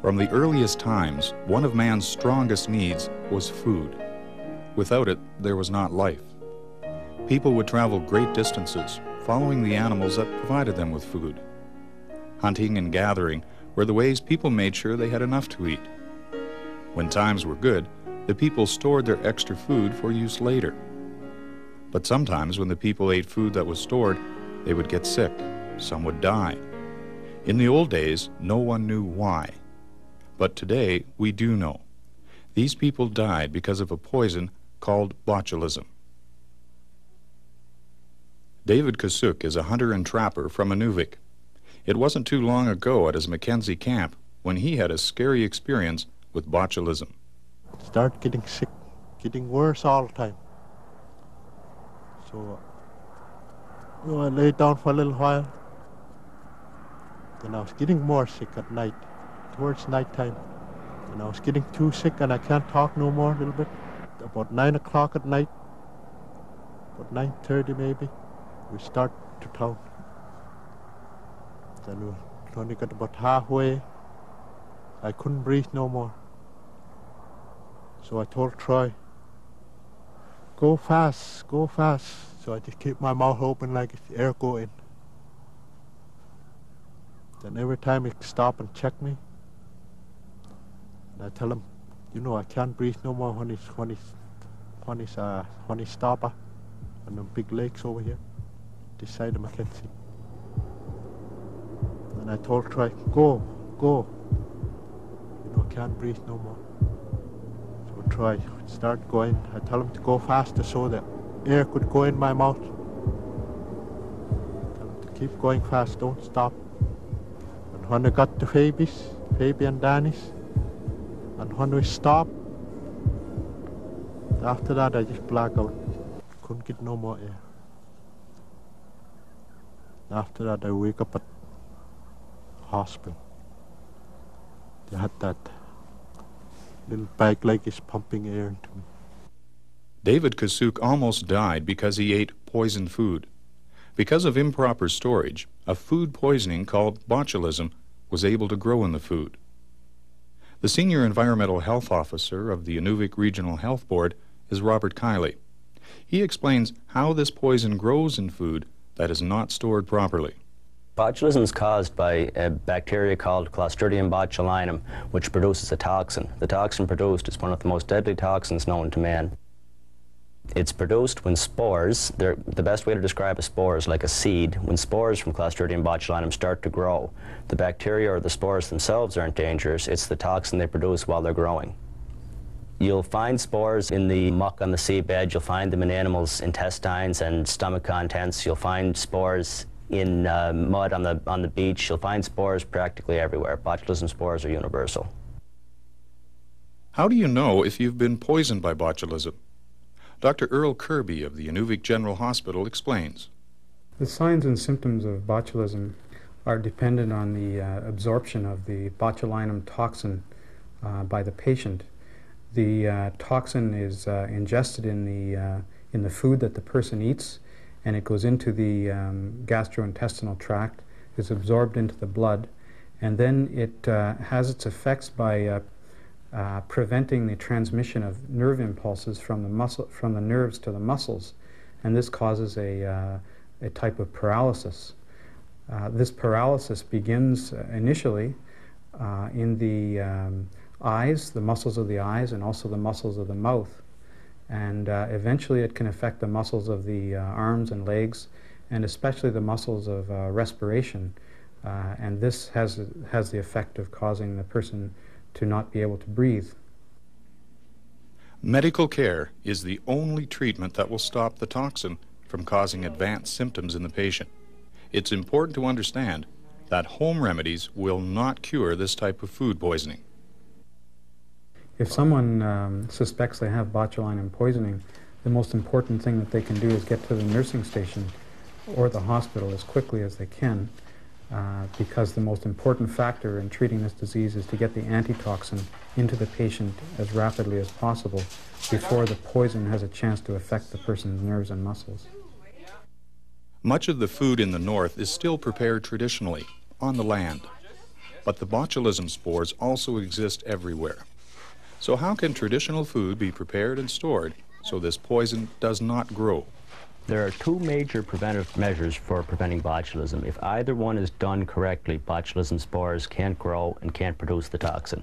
From the earliest times, one of man's strongest needs was food. Without it, there was not life. People would travel great distances, following the animals that provided them with food. Hunting and gathering were the ways people made sure they had enough to eat. When times were good, the people stored their extra food for use later. But sometimes when the people ate food that was stored, they would get sick. Some would die. In the old days, no one knew why. But today, we do know. These people died because of a poison called botulism. David Kasuk is a hunter and trapper from Inuvik. It wasn't too long ago at his Mackenzie camp when he had a scary experience with botulism. Start getting sick, getting worse all the time. So, I lay down for a little while. Then I was getting more sick at night, towards night time. And I was getting too sick and I can't talk no more a little bit. About 9 o'clock at night, about 9:30 maybe, we start to town. Then we only got about halfway. I couldn't breathe no more. So I told Troy, go fast, go fast. So I just keep my mouth open like it's air going. Then every time he stop and check me, and I tell him, you know, I can't breathe no more when he's stop on them big lakes over here, this side of Mackenzie. And I told Troy, go. You know, I can't breathe no more. So Troy start going. I tell him to go faster so the air could go in my mouth. Tell him to keep going fast, don't stop. And when I got to Fabi and Danny's, and when we stopped, after that I just black out. Couldn't get no more air. After that I wake up at hospital. They had that little bag like it's pumping air into me. David Kasuk almost died because he ate poisoned food. Because of improper storage, a food poisoning called botulism was able to grow in the food. The Senior Environmental Health Officer of the Inuvik Regional Health Board is Robert Kiley. He explains how this poison grows in food that is not stored properly. Botulism is caused by a bacteria called Clostridium botulinum, which produces a toxin. The toxin produced is one of the most deadly toxins known to man. It's produced when spores, the best way to describe a spore is like a seed. When spores from Clostridium botulinum start to grow, the bacteria or the spores themselves aren't dangerous, it's the toxin they produce while they're growing. You'll find spores in the muck on the seabed, you'll find them in animals' intestines and stomach contents, you'll find spores in mud on the beach, you'll find spores practically everywhere. Botulism spores are universal. How do you know if you've been poisoned by botulism? Dr. Earl Kirby of the Inuvik General Hospital explains. The signs and symptoms of botulism are dependent on the absorption of the botulinum toxin by the patient. The toxin is ingested in the food that the person eats, and it goes into the gastrointestinal tract, is absorbed into the blood, and then it has its effects by preventing the transmission of nerve impulses from the nerves to the muscles, and this causes a type of paralysis. This paralysis begins initially in the eyes, the muscles of the eyes, and also the muscles of the mouth, and eventually it can affect the muscles of the arms and legs, and especially the muscles of respiration, and this has the effect of causing the person to not be able to breathe. Medical care is the only treatment that will stop the toxin from causing advanced symptoms in the patient. It's important to understand that home remedies will not cure this type of food poisoning. If someone suspects they have botulinum poisoning, the most important thing that they can do is get to the nursing station or the hospital as quickly as they can, because the most important factor in treating this disease is to get the antitoxin into the patient as rapidly as possible before the poison has a chance to affect the person's nerves and muscles. Much of the food in the north is still prepared traditionally, on the land. But the botulism spores also exist everywhere. So how can traditional food be prepared and stored so this poison does not grow? There are two major preventive measures for preventing botulism. If either one is done correctly, botulism spores can't grow and can't produce the toxin.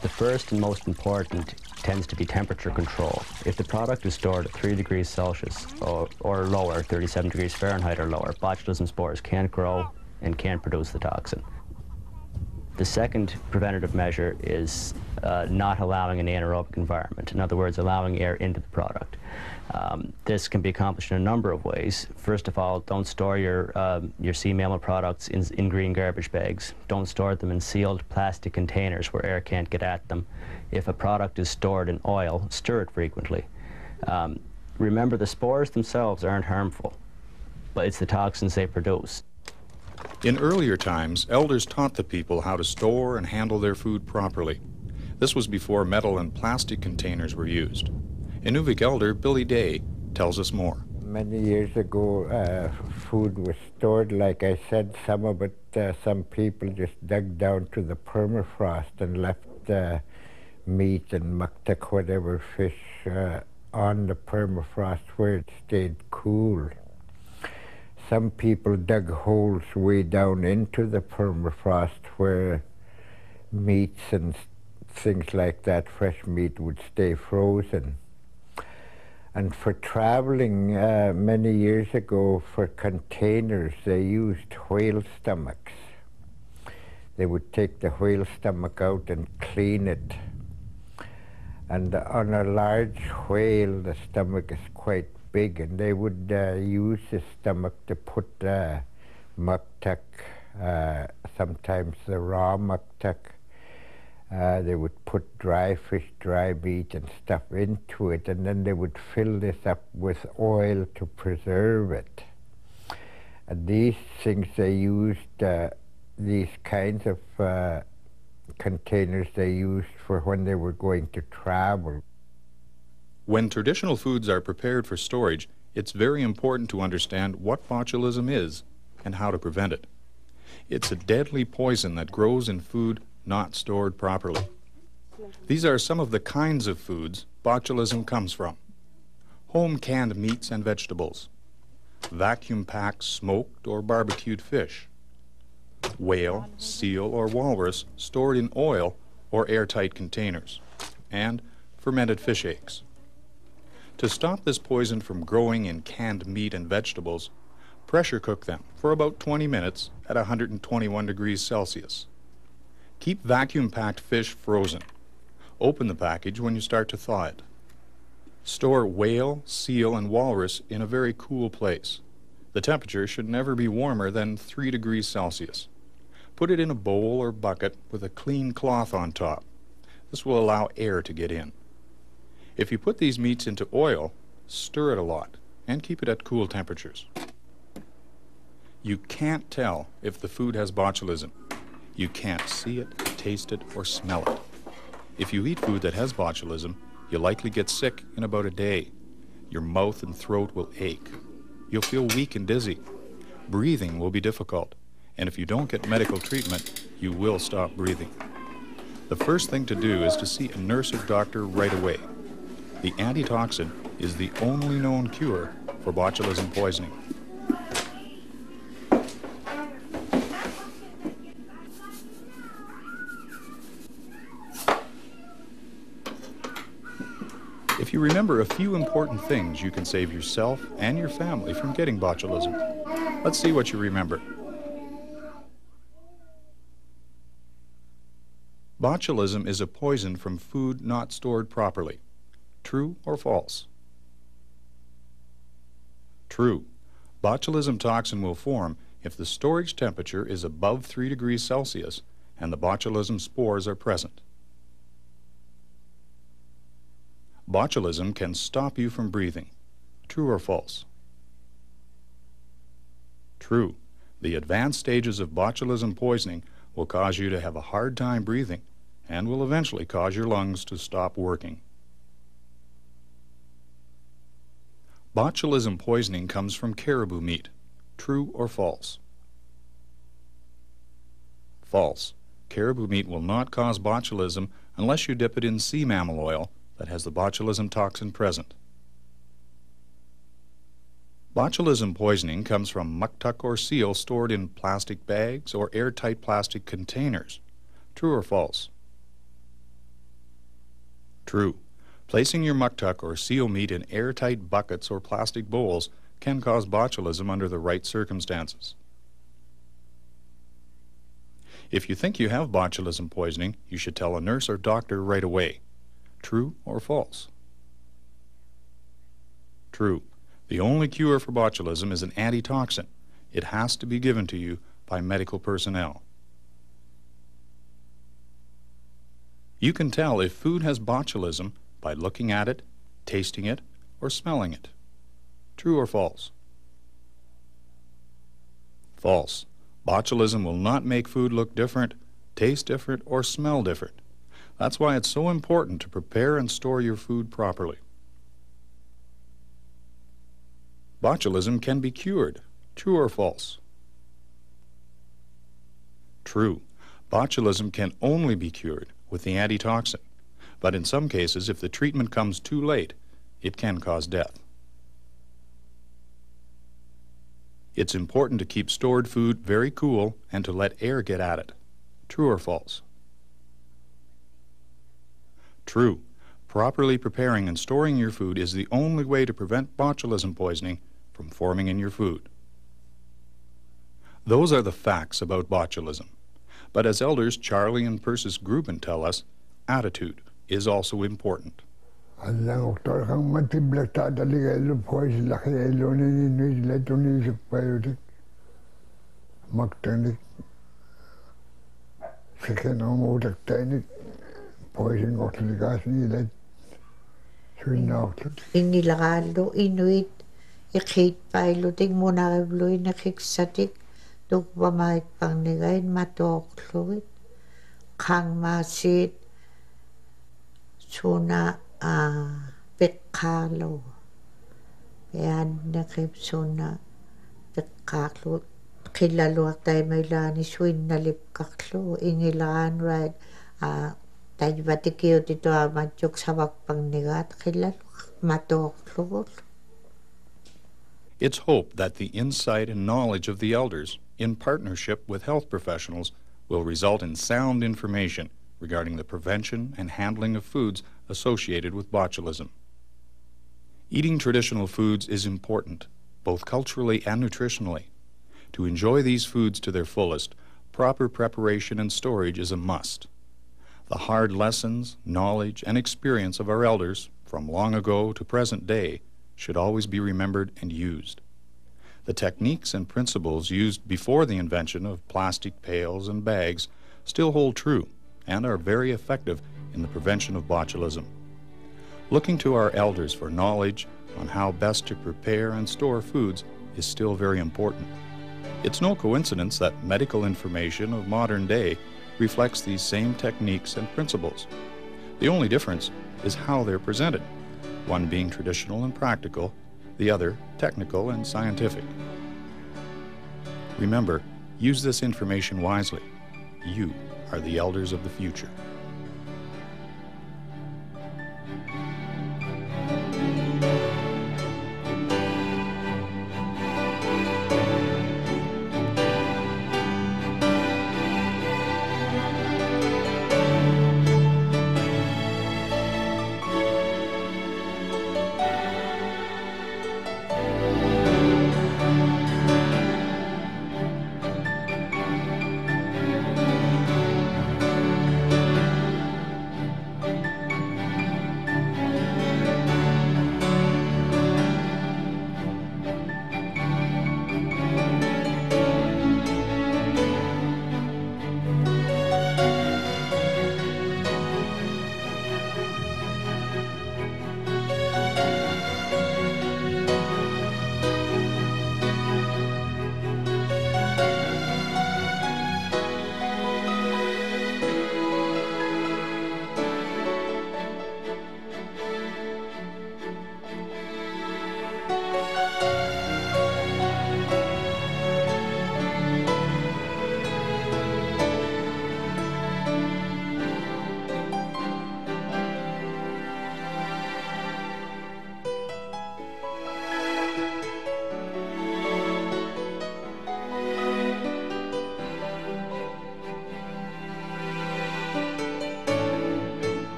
The first and most important tends to be temperature control. If the product is stored at 3 degrees Celsius or lower, 37 degrees Fahrenheit or lower, botulism spores can't grow and can't produce the toxin. The second preventative measure is not allowing an anaerobic environment. In other words, allowing air into the product. This can be accomplished in a number of ways. First of all, don't store your sea mammal products in green garbage bags. Don't store them in sealed plastic containers where air can't get at them. If a product is stored in oil, stir it frequently. Remember, the spores themselves aren't harmful, but it's the toxins they produce. In earlier times, elders taught the people how to store and handle their food properly. This was before metal and plastic containers were used. Inuvik elder Billy Day tells us more. Many years ago, food was stored, like I said, some of it, some people just dug down to the permafrost and left meat and muktak, whatever fish, on the permafrost where it stayed cool. Some people dug holes way down into the permafrost where meats and things like that, fresh meat, would stay frozen. And for traveling many years ago, for containers, they used whale stomachs. They would take the whale stomach out and clean it. And on a large whale, the stomach is quite big, and they would use the stomach to put muktak, sometimes the raw muktak. They would put dry fish, dry meat and stuff into it, and then they would fill this up with oil to preserve it. And these things they used, these kinds of containers they used for when they were going to travel. When traditional foods are prepared for storage, it's very important to understand what botulism is and how to prevent it. It's a deadly poison that grows in food not stored properly. These are some of the kinds of foods botulism comes from. Home canned meats and vegetables, vacuum-packed smoked or barbecued fish, whale, seal, or walrus stored in oil or airtight containers, and fermented fish eggs. To stop this poison from growing in canned meat and vegetables, pressure cook them for about 20 minutes at 121 degrees Celsius. Keep vacuum-packed fish frozen. Open the package when you start to thaw it. Store whale, seal, and walrus in a very cool place. The temperature should never be warmer than 3 degrees Celsius. Put it in a bowl or bucket with a clean cloth on top. This will allow air to get in. If you put these meats into oil, stir it a lot and keep it at cool temperatures. You can't tell if the food has botulism. You can't see it, taste it, or smell it. If you eat food that has botulism, you'll likely get sick in about a day. Your mouth and throat will ache. You'll feel weak and dizzy. Breathing will be difficult. And if you don't get medical treatment, you will stop breathing. The first thing to do is to see a nurse or doctor right away. The antitoxin is the only known cure for botulism poisoning. If you remember a few important things, you can save yourself and your family from getting botulism. Let's see what you remember. Botulism is a poison from food not stored properly. True or false? True. Botulism toxin will form if the storage temperature is above 3 degrees Celsius and the botulism spores are present. Botulism can stop you from breathing. True or false? True. The advanced stages of botulism poisoning will cause you to have a hard time breathing and will eventually cause your lungs to stop working. Botulism poisoning comes from caribou meat. True or false? False. caribou meat will not cause botulism unless you dip it in sea mammal oil that has the botulism toxin present. Botulism poisoning comes from muktuk or seal stored in plastic bags or airtight plastic containers. True or false? True. Placing your muktuk or seal meat in airtight buckets or plastic bowls can cause botulism under the right circumstances. If you think you have botulism poisoning, you should tell a nurse or doctor right away. True or false? True. The only cure for botulism is an antitoxin. It has to be given to you by medical personnel. You can tell if food has botulism by looking at it, tasting it, or smelling it. True or false? False. Botulism will not make food look different, taste different, or smell different. That's why it's so important to prepare and store your food properly. Botulism can be cured. True or false? True. Botulism can only be cured with the antitoxin, but in some cases, if the treatment comes too late, it can cause death. It's important to keep stored food very cool and to let air get at it. True or false? True. Properly preparing and storing your food is the only way to prevent botulism poisoning from forming in your food. Those are the facts about botulism. But as elders Charlie and Persis Gruben tell us, attitude is also important. Inilagalo inuit ikit pailo ting monarevlo inakiksatik dugwamait pangnigain matokluit kang masit suna pekalo yan nakip suna pekalo kilaluak tayo may lani swin nalip kaklo ingilaan right tayo batikyo dito amadjok sa wakpangnigat kilaluak matokluit. It's hoped that the insight and knowledge of the elders, in partnership with health professionals, will result in sound information regarding the prevention and handling of foods associated with botulism. Eating traditional foods is important, both culturally and nutritionally. To enjoy these foods to their fullest, proper preparation and storage is a must. The hard lessons, knowledge, and experience of our elders, from long ago to present day, should always be remembered and used. The techniques and principles used before the invention of plastic pails and bags still hold true and are very effective in the prevention of botulism. Looking to our elders for knowledge on how best to prepare and store foods is still very important. It's no coincidence that medical information of modern day reflects these same techniques and principles. The only difference is how they're presented, one being traditional and practical, the other technical and scientific. Remember, use this information wisely. You are the elders of the future.